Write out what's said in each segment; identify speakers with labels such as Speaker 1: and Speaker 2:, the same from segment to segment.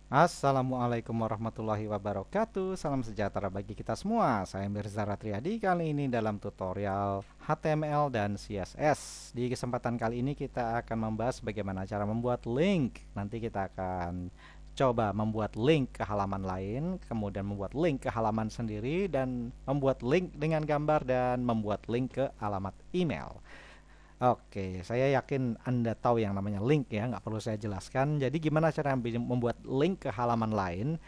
Speaker 1: Assalamualaikum warahmatullahi wabarakatuh. Salam sejahtera bagi kita semua. Saya Mirza Ratriadi. Kali ini dalam tutorial HTML dan CSS. Di kesempatan kali ini kita akan membahas bagaimana cara membuat link. Nanti kita akan coba membuat link ke halaman lain, kemudian membuat link ke halaman sendiri, dan membuat link dengan gambar, dan membuat link ke alamat email. Oke, saya yakin Anda tahu yang namanya link ya, nggak perlu saya jelaskan. Jadi gimana cara membuat link ke halaman lain?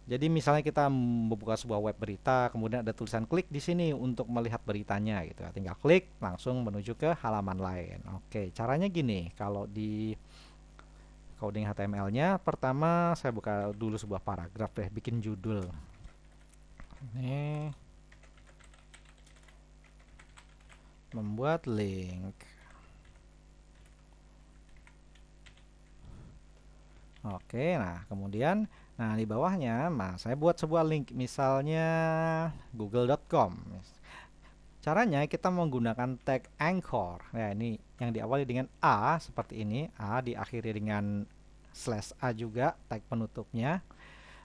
Speaker 1: Jadi misalnya kita membuka sebuah web berita, kemudian ada tulisan klik di sini untuk melihat beritanya gitu. Tinggal klik langsung menuju ke halaman lain. Oke, caranya gini. Kalau di coding HTML-nya, pertama saya buka dulu sebuah paragraf deh, bikin judul. Ini membuat link. Oke, nah kemudian di bawahnya, saya buat sebuah link misalnya google.com. Caranya kita menggunakan tag anchor. Nah, ini yang diawali dengan A seperti ini, A diakhiri dengan slash A juga tag penutupnya.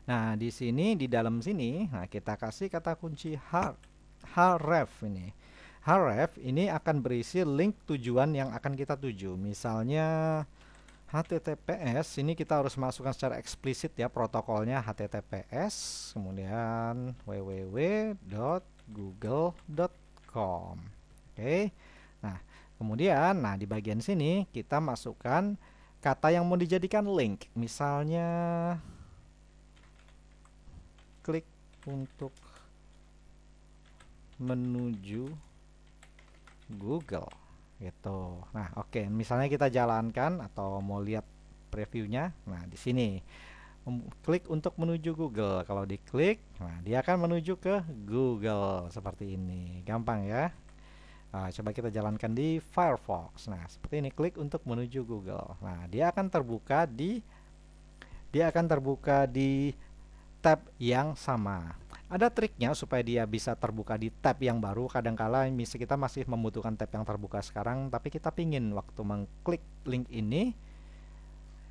Speaker 1: Nah, di sini di dalam sini, kita kasih kata kunci href ini. Href ini akan berisi link tujuan yang akan kita tuju. Misalnya HTTPS, ini kita harus masukkan secara eksplisit ya protokolnya HTTPS, kemudian www.google.com. Oke. Nah, kemudian di bagian sini kita masukkan kata yang mau dijadikan link. Misalnya klik untuk menuju Google gitu. Nah, oke, misalnya kita jalankan atau mau lihat previewnya. Nah, di sini klik untuk menuju Google. Kalau diklik, dia akan menuju ke Google seperti ini. Gampang ya. Nah, coba kita jalankan di Firefox. Nah, seperti ini, klik untuk menuju Google. Nah, dia akan terbuka di tab yang sama. Ada triknya supaya dia bisa terbuka di tab yang baru. Kadangkala kita masih membutuhkan tab yang terbuka sekarang, tapi kita pingin waktu mengklik link ini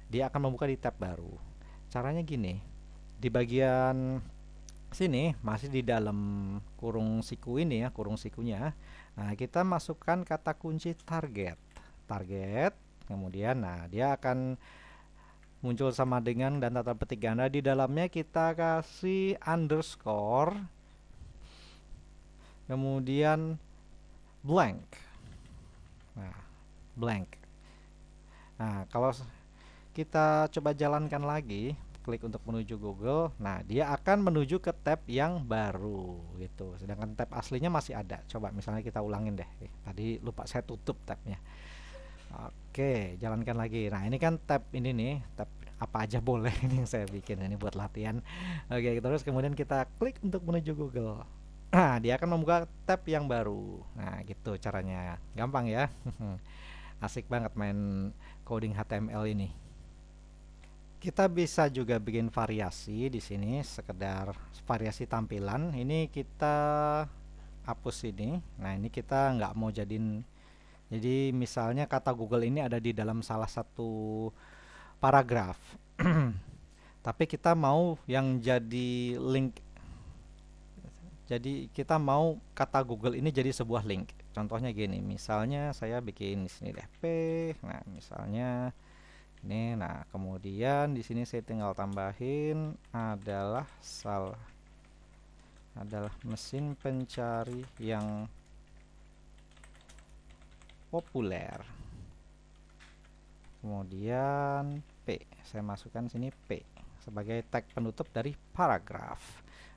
Speaker 1: dia akan membuka di tab baru. Caranya gini, di bagian sini masih di dalam kurung siku ini ya, kurung sikunya. Nah, kita masukkan kata kunci target. Kemudian dia akan muncul sama dengan dan tanda petik ganda. Di dalamnya kita kasih underscore, kemudian blank. Blank. Nah, kalau kita coba jalankan lagi, klik untuk menuju Google, dia akan menuju ke tab yang baru gitu. Sedangkan tab aslinya masih ada. Coba misalnya kita ulangin deh. Tadi lupa saya tutup tabnya. Oke, jalankan lagi. Nah, ini kan tab ini nih, tab apa aja boleh ini yang saya bikin ini buat latihan. Oke, terus kemudian kita klik untuk menuju Google. Nah, dia akan membuka tab yang baru. Nah, gitu caranya. Gampang ya. Asik banget main coding HTML ini. Kita bisa juga bikin variasi di sini, sekedar variasi tampilan. Ini kita hapus ini. Nah, ini kita nggak mau jadiin. Jadi misalnya kata Google ini ada di dalam salah satu paragraf. Tapi kita mau yang jadi link. Jadi kita mau kata Google ini jadi sebuah link. Contohnya gini, misalnya saya bikin di sini deh P. Nah, misalnya ini. Nah, kemudian di sini saya tinggal tambahin adalah mesin pencari yang populer. Kemudian P, saya masukkan sini P sebagai tag penutup dari paragraf.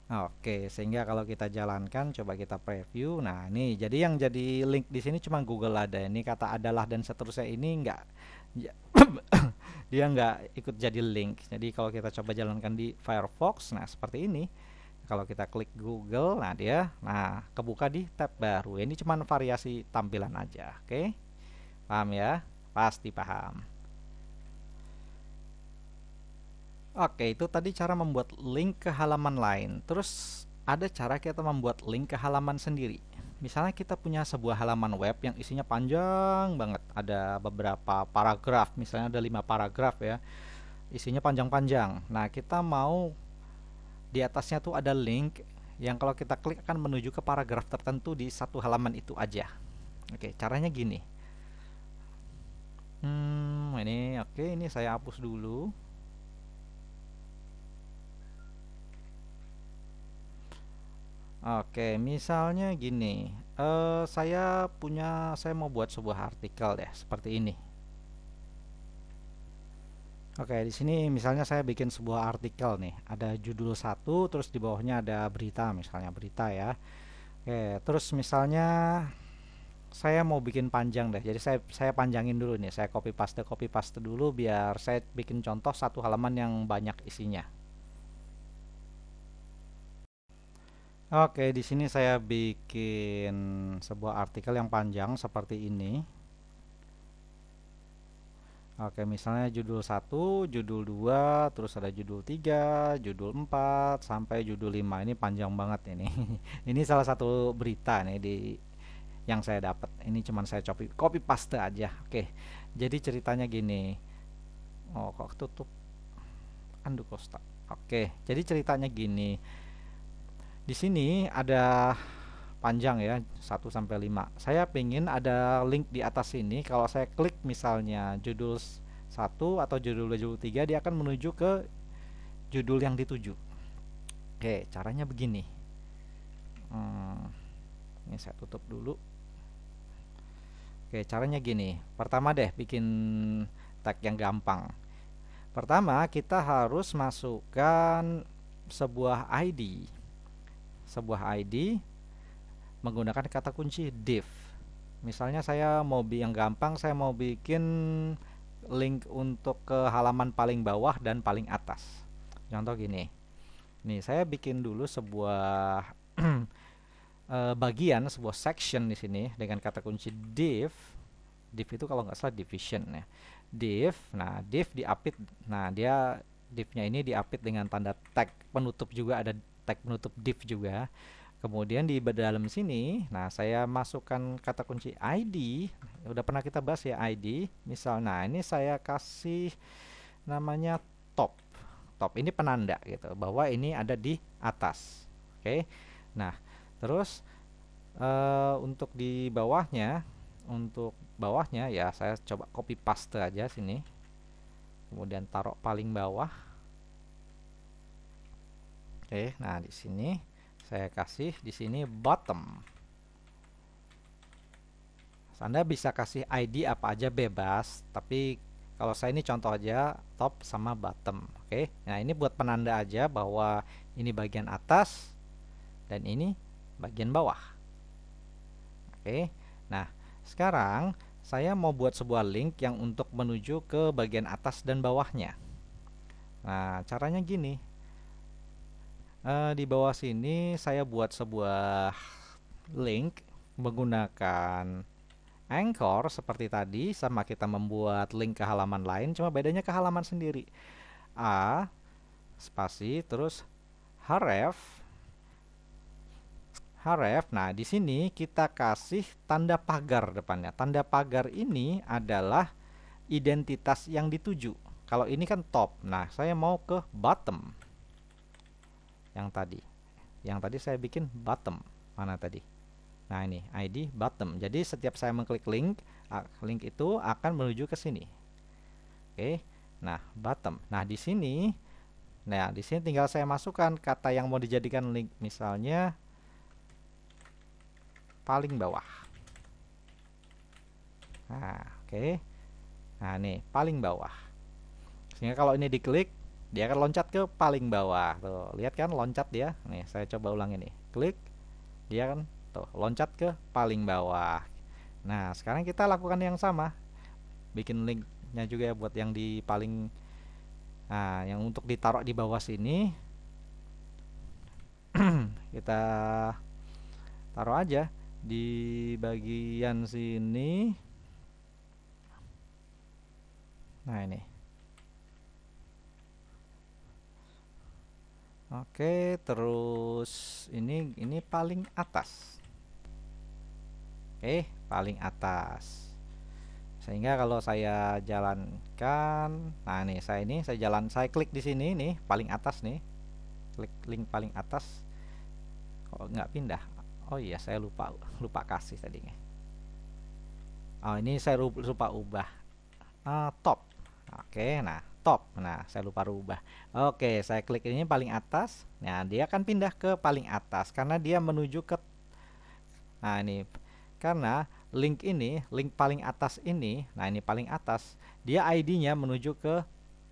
Speaker 1: Oke, sehingga kalau kita jalankan, coba kita preview. Nah, ini jadi yang jadi link di sini cuma Google ada. Ini kata adalah dan seterusnya ini enggak dia nggak ikut jadi link. Jadi kalau kita coba jalankan di Firefox, nah seperti ini. Kalau kita klik Google, dia kebuka di tab baru. Ini cuma variasi tampilan aja. Oke, paham ya? Pasti paham. Oke, itu tadi cara membuat link ke halaman lain. Terus ada cara kita membuat link ke halaman sendiri. Misalnya kita punya sebuah halaman web yang isinya panjang banget, ada beberapa paragraf, misalnya ada 5 paragraf ya. isinya panjang-panjang. Nah, kita mau di atasnya tuh ada link yang kalau kita klik akan menuju ke paragraf tertentu di satu halaman itu aja. Oke, caranya gini. Ini oke, ini saya hapus dulu. Oke, misalnya gini. Saya mau buat sebuah artikel deh, seperti ini. Oke, di sini misalnya saya bikin sebuah artikel nih. Ada judul satu, terus di bawahnya ada berita, misalnya berita ya. Oke, terus misalnya saya mau bikin panjang deh. Jadi saya panjangin dulu nih. Saya copy paste dulu biar saya bikin contoh satu halaman yang banyak isinya. Oke, di sini saya bikin sebuah artikel yang panjang seperti ini. Oke, misalnya judul satu, judul 2, terus ada judul 3, judul 4, sampai judul 5. Ini panjang banget ini. Ini salah satu berita nih yang saya dapat. Ini cuman saya copy paste aja. Oke. Jadi ceritanya gini. Oh, kok tutup? Andu Costa. Oke, jadi ceritanya gini. Di sini ada panjang ya, 1 sampai 5. Saya pengen ada link di atas sini. Kalau saya klik misalnya judul 1 atau judul 3, dia akan menuju ke judul yang dituju. Oke, caranya begini. Ini saya tutup dulu. Oke, caranya gini. Pertama deh bikin tag yang gampang. Pertama, kita harus masukkan sebuah ID. Sebuah ID menggunakan kata kunci div. Misalnya yang gampang, saya mau bikin link untuk ke halaman paling bawah dan paling atas. Contoh gini. Nih, saya bikin dulu sebuah bagian, sebuah section di sini dengan kata kunci div. Div itu kalau nggak salah division ya. Div. Nah, div diapit. Nah, divnya ini diapit dengan tanda tag penutup juga, ada tag penutup div juga. Kemudian di dalam sini, nah saya masukkan kata kunci ID. Udah pernah kita bahas ya ID. Misal, nah ini saya kasih namanya top. Top ini penanda gitu, bahwa ini ada di atas. Oke. Nah, terus untuk bawahnya ya saya coba copy paste aja sini. Kemudian taruh paling bawah. Oke, nah di sini saya kasih di sini bottom. Anda bisa kasih ID apa aja bebas, tapi kalau saya ini contoh aja top sama bottom. Oke. Nah, ini buat penanda aja bahwa ini bagian atas dan ini bagian bawah. Oke. Nah, sekarang saya mau buat sebuah link yang untuk menuju ke bagian atas dan bawahnya. Nah, caranya gini. Di bawah sini saya buat sebuah link menggunakan Anchor seperti tadi, sama kita membuat link ke halaman lain, cuma bedanya ke halaman sendiri. A spasi terus href. Nah, di sini kita kasih tanda pagar depannya. Tanda pagar ini adalah identitas yang dituju. Kalau ini kan top. Nah, saya mau ke bottom. Yang tadi saya bikin bottom. Mana tadi? Nah, ini ID bottom. Jadi setiap saya mengklik link itu akan menuju ke sini. Oke. Nah, bottom. Nah, di sini tinggal saya masukkan kata yang mau dijadikan link, misalnya paling bawah. Nah, oke. Nah, nih paling bawah. Sehingga kalau ini diklik, dia akan loncat ke paling bawah. Tuh, lihat kan loncat dia. Nih, saya coba ulang ini. Klik, dia kan tuh loncat ke paling bawah. Nah, sekarang kita lakukan yang sama. Bikin linknya juga ya buat yang di paling, nah, yang untuk ditaruh di bawah sini. Kita taruh aja di bagian sini. Nah, ini. Oke, terus ini paling atas. Oke, paling atas. Sehingga kalau saya jalankan, nah saya klik di sini nih paling atas nih, klik link paling atas. Kok nggak pindah? Oh iya, saya lupa lupa kasih tadinya. Oh, ini saya lupa ubah. Top. Oke, nah top. Nah, saya lupa rubah. Oke, saya klik ini paling atas. Nah, dia akan pindah ke paling atas karena dia menuju ke. Nah, ini karena link paling atas ini, nah ini paling atas, dia ID-nya menuju ke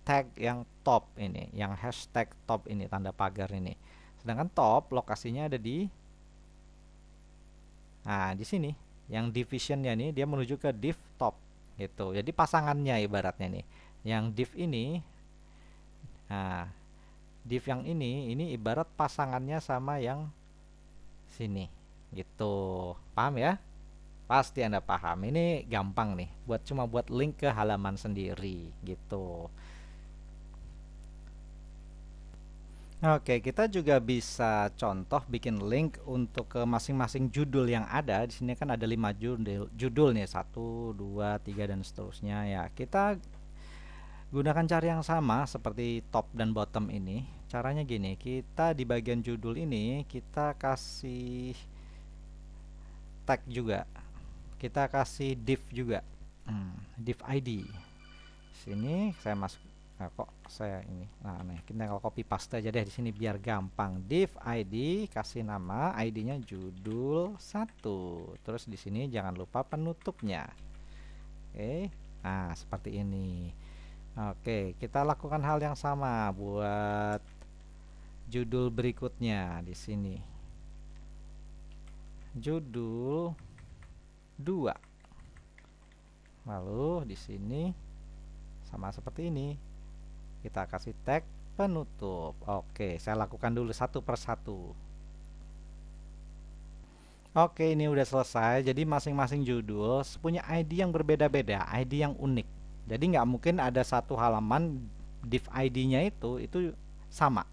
Speaker 1: tag yang top ini, yang hashtag top ini, tanda pagar ini. Sedangkan top lokasinya ada di, nah di sini, yang divisionnya nih dia menuju ke div top gitu. Jadi pasangannya ibaratnya nih, yang div ini, nah div yang ini ibarat pasangannya sama yang sini gitu. Paham ya? Pasti Anda paham. Ini gampang nih, cuma buat link ke halaman sendiri gitu. Oke, kita juga bisa contoh bikin link untuk ke masing-masing judul yang ada. Di sini kan ada 5 judul nih, 1, 2, 3 dan seterusnya ya. Kita gunakan cara yang sama seperti top dan bottom ini. Caranya gini, kita di bagian judul ini kita kasih tag juga. Kita kasih div juga. Div ID. Sini saya masuk. Nah, kok saya ini. Nah, nih kita kalau copy paste aja deh di sini biar gampang. Div ID, kasih nama ID-nya judul 1. Terus di sini jangan lupa penutupnya. Oke. Nah, seperti ini. Oke, kita lakukan hal yang sama buat judul berikutnya di sini. Judul 2. Lalu di sini sama seperti ini. Kita kasih tag penutup. Oke, saya lakukan dulu satu persatu. Oke, ini udah selesai. Jadi masing-masing judul punya ID yang berbeda-beda, ID yang unik. Jadi nggak mungkin ada satu halaman div ID-nya itu sama.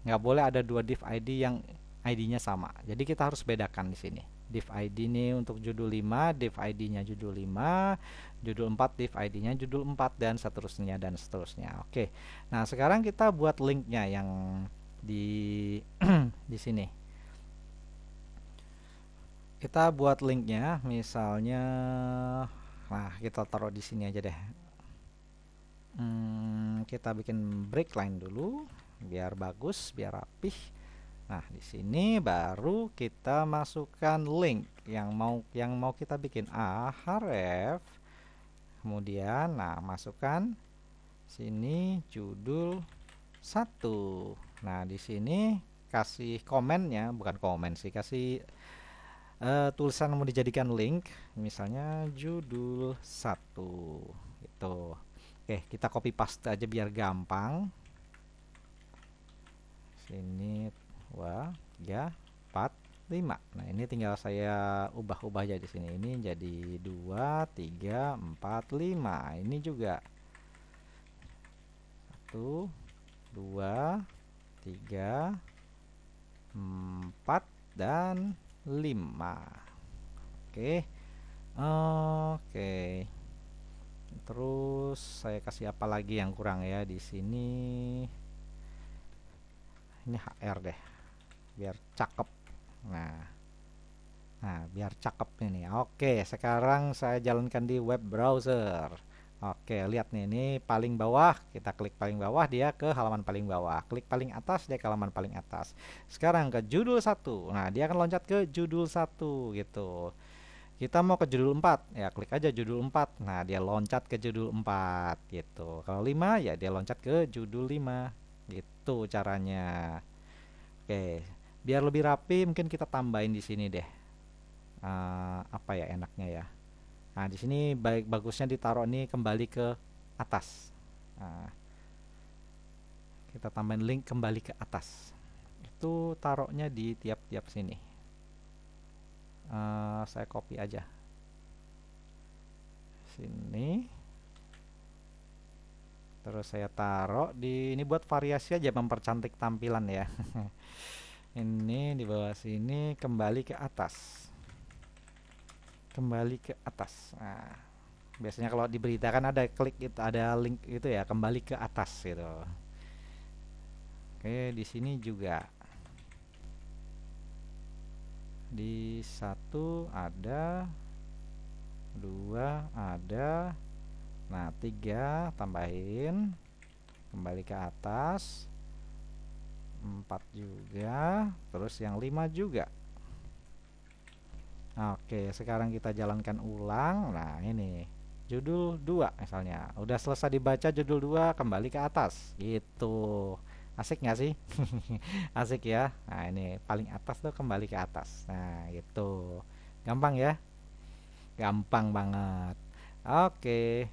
Speaker 1: Nggak boleh ada dua div ID yang ID-nya sama. Jadi kita harus bedakan di sini. Div ID ini untuk judul 5, div ID-nya judul 5, judul 4 div ID-nya judul 4 dan seterusnya dan seterusnya. Oke. Nah, sekarang kita buat linknya yang di di sini. Kita buat linknya misalnya, nah kita taruh di sini aja deh. Kita bikin breakline dulu biar bagus, biar rapih. Nah, di sini baru kita masukkan link yang mau kita bikin href. Kemudian nah masukkan sini judul 1. Nah, di sini kasih komennya, bukan komen sih, kasih tulisan mau dijadikan link, misalnya judul 1 gitu. Oke, kita copy paste aja biar gampang. Sini 2, 3, 4, 5. Nah, ini tinggal saya ubah-ubah aja di sini. Ini jadi 2, 3, 4, 5. Ini juga 1, 2, 3, 4 dan 5. Oke. Oke. Terus saya kasih apa lagi yang kurang ya di sini? Ini HR deh biar cakep. Nah, biar cakep ini. Oke, sekarang saya jalankan di web browser. Oke, lihat nih, ini paling bawah, kita klik paling bawah, dia ke halaman paling bawah. Klik paling atas, dia ke halaman paling atas. Sekarang ke judul 1. Nah, dia akan loncat ke judul 1 gitu. Kita mau ke judul 4, ya klik aja judul 4. Nah, dia loncat ke judul 4 gitu. Kalau 5, ya dia loncat ke judul 5. Gitu caranya. Oke, biar lebih rapi mungkin kita tambahin di sini deh. Apa ya enaknya ya? Nah, di sini bagusnya ditaruh ini kembali ke atas. Nah, kita tambahin link kembali ke atas. Itu taruhnya di tiap-tiap sini. Saya copy aja. Sini. Terus saya taruh di ini buat variasi aja, mempercantik tampilan ya. Ini di bawah sini kembali ke atas. Kembali ke atas. Nah, Biasanya kalau di berita kan ada klik itu, ada link itu ya, kembali ke atas gitu. Oke, di sini juga di satu ada, dua ada, nah tiga tambahin kembali ke atas, empat juga, terus yang lima juga. Oke, sekarang kita jalankan ulang. Nah, ini judul 2 misalnya. Udah selesai dibaca judul 2, kembali ke atas. Gitu. Asik nggak sih? Asik ya. Nah, ini paling atas tuh kembali ke atas. Nah, gitu. Gampang ya? Gampang banget. Oke.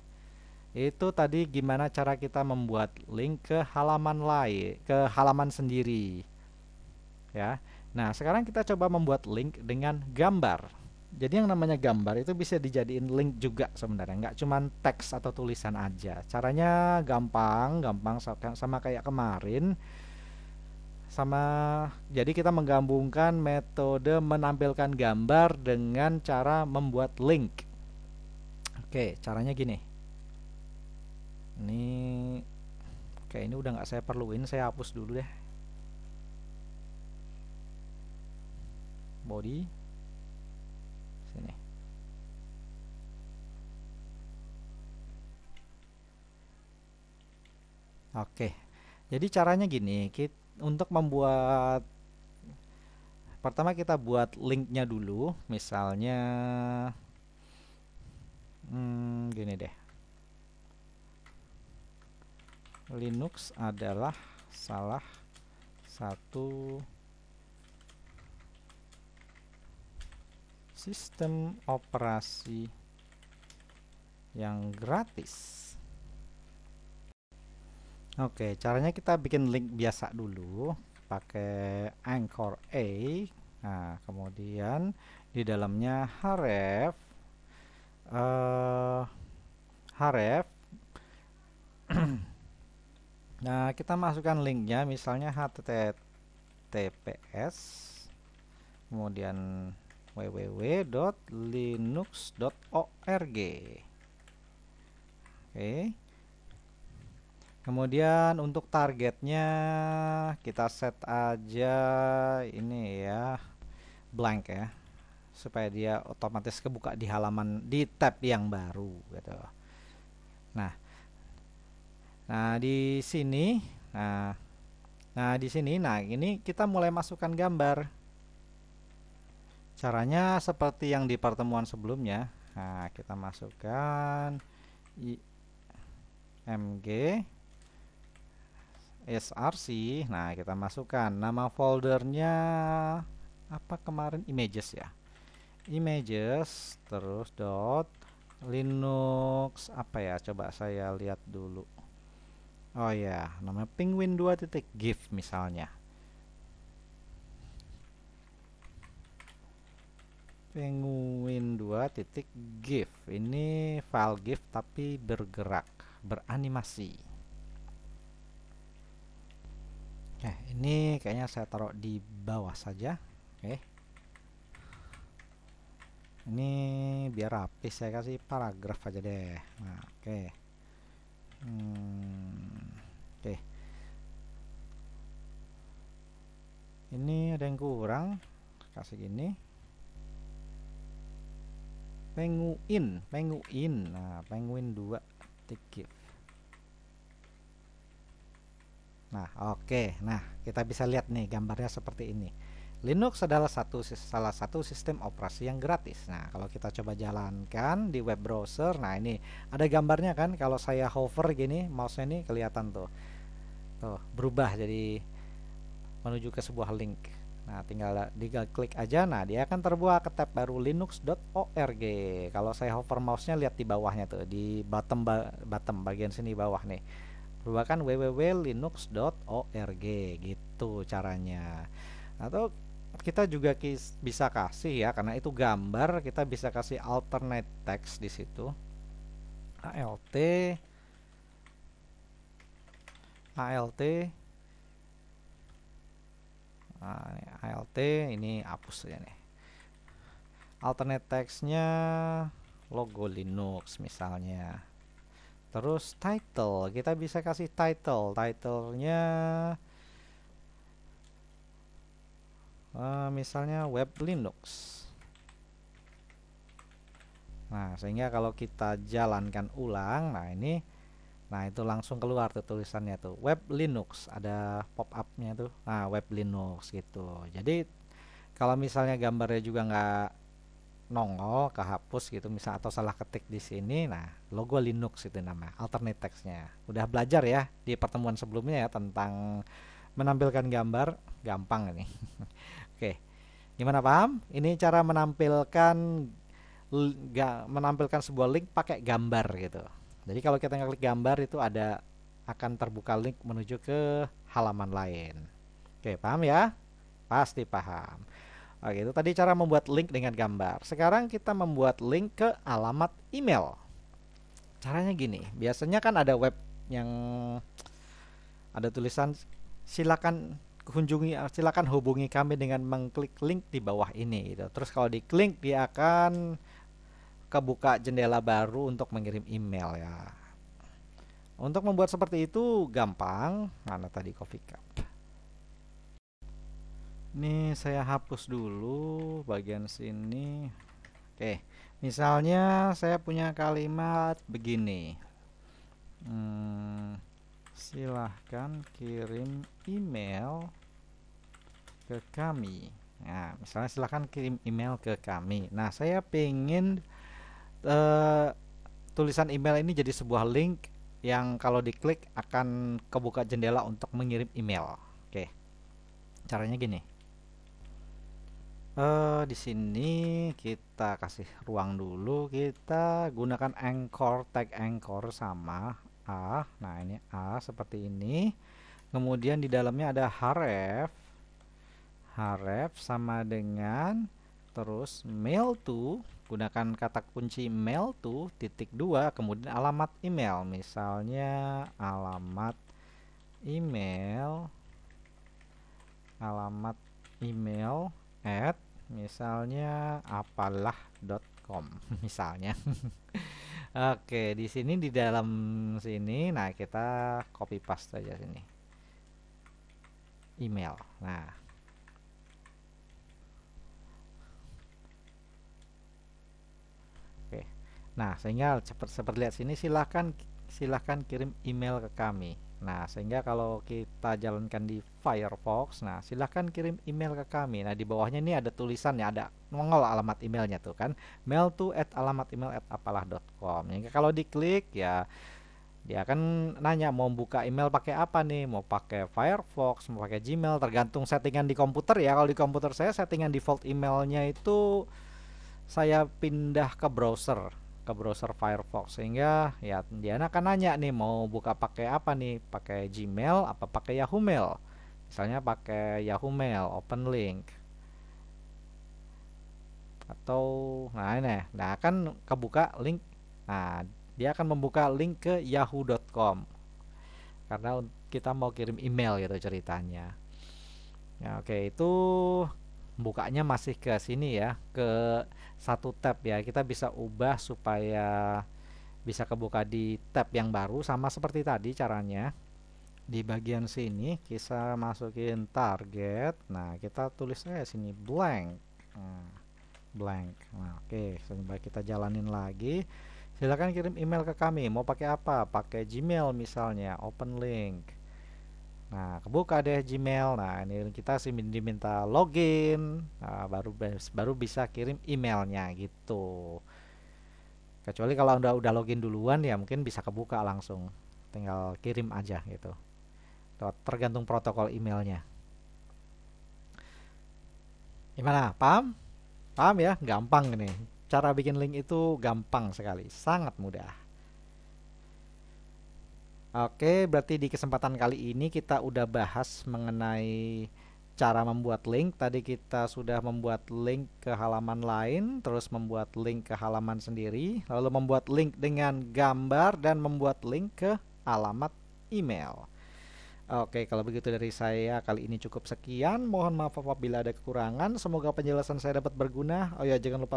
Speaker 1: Itu tadi gimana cara kita membuat link ke halaman lain, ke halaman sendiri, ya. Nah, sekarang kita coba membuat link dengan gambar. Jadi yang namanya gambar itu bisa dijadiin link juga sebenarnya, nggak cuman teks atau tulisan aja. Caranya gampang, gampang sama kayak kemarin. Sama jadi kita menggabungkan metode menampilkan gambar dengan cara membuat link. Oke, caranya gini. Ini oke, ini udah nggak saya perluin, saya hapus dulu deh. Body sini. Oke, jadi caranya gini, untuk membuat, pertama kita buat linknya dulu, misalnya gini deh, Linux adalah salah satu sistem operasi yang gratis. Oke, caranya kita bikin link biasa dulu pakai Anchor A. Nah, kemudian di dalamnya href. Nah, kita masukkan linknya misalnya https kemudian www.linux.org. Oke. Kemudian untuk targetnya kita set aja ini ya, blank ya, supaya dia otomatis kebuka di halaman, di tab yang baru gitu. Nah, di sini, di sini, ini kita mulai masukkan gambar. Caranya seperti yang di pertemuan sebelumnya. Nah, kita masukkan img src. Nah, kita masukkan nama foldernya apa kemarin, images ya, images, terus linux apa ya, coba saya lihat dulu. Oh ya, nama penguin2.gif misalnya, penguin2.gif. Ini file GIF tapi bergerak, beranimasi. Ini kayaknya saya taruh di bawah saja. Oke. Ini biar rapi, saya kasih paragraf aja deh. Nah, oke. Oke. Ini ada yang kurang. Kasih gini. Penguin. Nah, penguin2.gif. Nah, oke. Nah, kita bisa lihat nih gambarnya seperti ini. Linux adalah salah satu sistem operasi yang gratis. Nah, kalau kita coba jalankan di web browser, nah ini ada gambarnya kan. Kalau saya hover gini, mouse-nya ini kelihatan tuh. Tuh, berubah jadi menuju ke sebuah link. Nah, tinggal klik aja. Nah, dia akan terbuka ke tab baru linux.org. Kalau saya hover mouse-nya, lihat di bawahnya tuh, di bottom bagian sini bawah nih. Berubahkan www.linux.org gitu caranya. Atau kita juga bisa kasih ya, karena itu gambar, kita bisa kasih alternate text di situ. alt alt ini hapus ya nih. Alternate textnya logo Linux misalnya. Terus title, kita bisa kasih titlenya misalnya web Linux. Nah, sehingga kalau kita jalankan ulang, nah itu langsung keluar tuh tulisannya tuh web Linux, ada pop up-nya tuh. Nah, web Linux gitu. Jadi kalau misalnya gambarnya juga nggak nongol, kehapus gitu misal atau salah ketik di sini, nah logo Linux itu nama alternate text-nya. Udah belajar ya di pertemuan sebelumnya ya tentang menampilkan gambar, gampang ini. Oke, gimana paham? Ini cara menampilkan sebuah link pakai gambar gitu. Jadi kalau kita ngeklik gambar itu akan terbuka link menuju ke halaman lain. Oke, paham ya? Pasti paham. Oke, itu tadi cara membuat link dengan gambar. Sekarang kita membuat link ke alamat email. Caranya gini, biasanya kan ada web yang ada tulisan silakan hubungi kami dengan mengklik link di bawah ini gitu. Terus kalau diklik dia akan kebuka jendela baru untuk mengirim email ya. Untuk membuat seperti itu gampang. Mana tadi coffee cup? Ini saya hapus dulu bagian sini. Oke, misalnya saya punya kalimat begini. Silahkan kirim email ke kami. Nah, misalnya silahkan kirim email ke kami. Nah, saya pengen tulisan email ini jadi sebuah link yang kalau diklik akan kebuka jendela untuk mengirim email. Oke, caranya gini. Di sini kita kasih ruang dulu. Kita gunakan anchor, tag anchor sama a. Nah, ini a seperti ini. Kemudian di dalamnya ada href sama dengan terus mail to, gunakan kata kunci mail to titik 2, kemudian alamat email, misalnya alamat email at misalnya apalah.com misalnya. Oke, di sini di dalam sini, nah kita copy paste aja sini email. Nah, oke. Nah, sehingga seperti lihat sini, silahkan kirim email ke kami. Nah, sehingga kalau kita jalankan di Firefox, nah silahkan kirim email ke kami. Nah, di bawahnya ini ada tulisannya, ada nongol alamat emailnya tuh kan, mail to alamat email apalah.com. Jadi kalau diklik ya dia akan nanya mau buka email pakai apa nih, mau pakai Firefox, mau pakai Gmail, tergantung settingan di komputer ya. Kalau di komputer saya settingan default emailnya itu saya pindah ke browser Firefox, sehingga ya dia akan nanya nih mau buka pakai apa nih, pakai Gmail apa pakai Yahoo Mail. Misalnya pakai Yahoo Mail, open link atau nah akan kebuka link. Nah, dia akan membuka link ke yahoo.com karena kita mau kirim email gitu ceritanya. Ya, oke, itu bukanya masih ke sini ya, ke satu tab ya. Kita bisa ubah supaya bisa kebuka di tab yang baru, sama seperti tadi caranya. Di bagian sini kita masukin target. Nah, kita tulis aja sini blank. Blank. Nah, oke, coba kita jalanin lagi. Silakan kirim email ke kami. Mau pakai apa? Pakai Gmail misalnya, open link. Nah, kebuka deh Gmail. Nah, ini kita sih diminta login. Nah, baru bisa kirim emailnya gitu. Kecuali kalau udah login duluan ya mungkin bisa kebuka langsung. Tinggal kirim aja gitu. Tergantung protokol emailnya. Gimana? Paham? Paham ya? Gampang nih. Cara bikin link itu gampang sekali, sangat mudah. Oke, berarti di kesempatan kali ini kita udah bahas mengenai cara membuat link. Tadi kita sudah membuat link ke halaman lain, terus membuat link ke halaman sendiri, lalu membuat link dengan gambar dan membuat link ke alamat email. Oke, kalau begitu dari saya kali ini cukup sekian. Mohon maaf apabila ada kekurangan. Semoga penjelasan saya dapat berguna. Oh ya, jangan lupa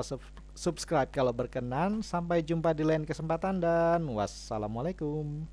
Speaker 1: subscribe kalau berkenan. Sampai jumpa di lain kesempatan dan wassalamualaikum.